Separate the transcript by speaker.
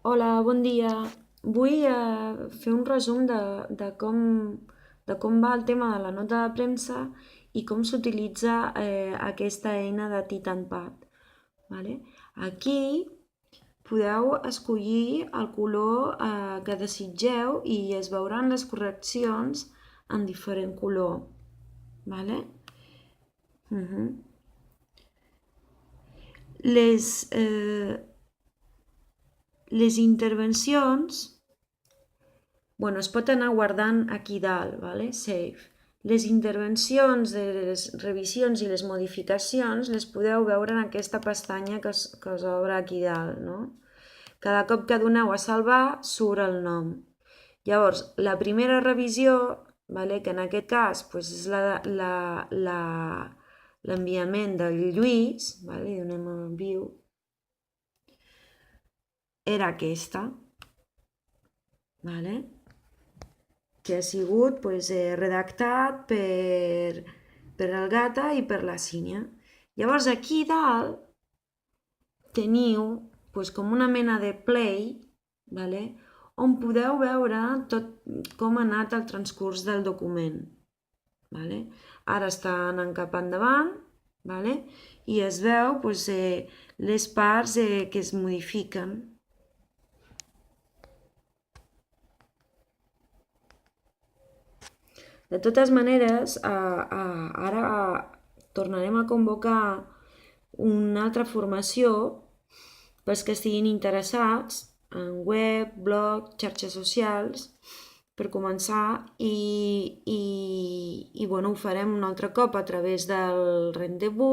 Speaker 1: Hola, bon dia. Vull fer un resum de com va el tema de la nota de premsa i com s'utilitza aquesta eina de TitanPad. Vale? Aquí podeu escollir el color que desitgeu i es veuran les correccions en diferent color. Vale? Mhm. Les, eh, les intervencions, bueno, es pot anar guardant aquí dalt, vale? Save. Les intervencions de les revisions i les modificacions les podeu veure en aquesta pestanya que us obre aquí dalt, no? Cada cop que doneu a salvar surt el nom. Llavors, la primera revisió, vale, que en aquest cas doncs és l'enviament del Lluís, vale, li donem a view, era aquesta, vale? Que ha sigut redactat per el Gata i per la Sínia. Llavors aquí dalt teniu com una mena de play, vale? On podeu veure tot com ha anat el transcurs del document. Vale? Ara està anant cap endavant, vale? I es veu les parts que es modifiquen. De totes maneres, ara tornarem a convocar una altra formació pels que estiguin interessats en web, blog, xarxes socials, per començar i bueno, ho farem un altre cop a través del Rendezvous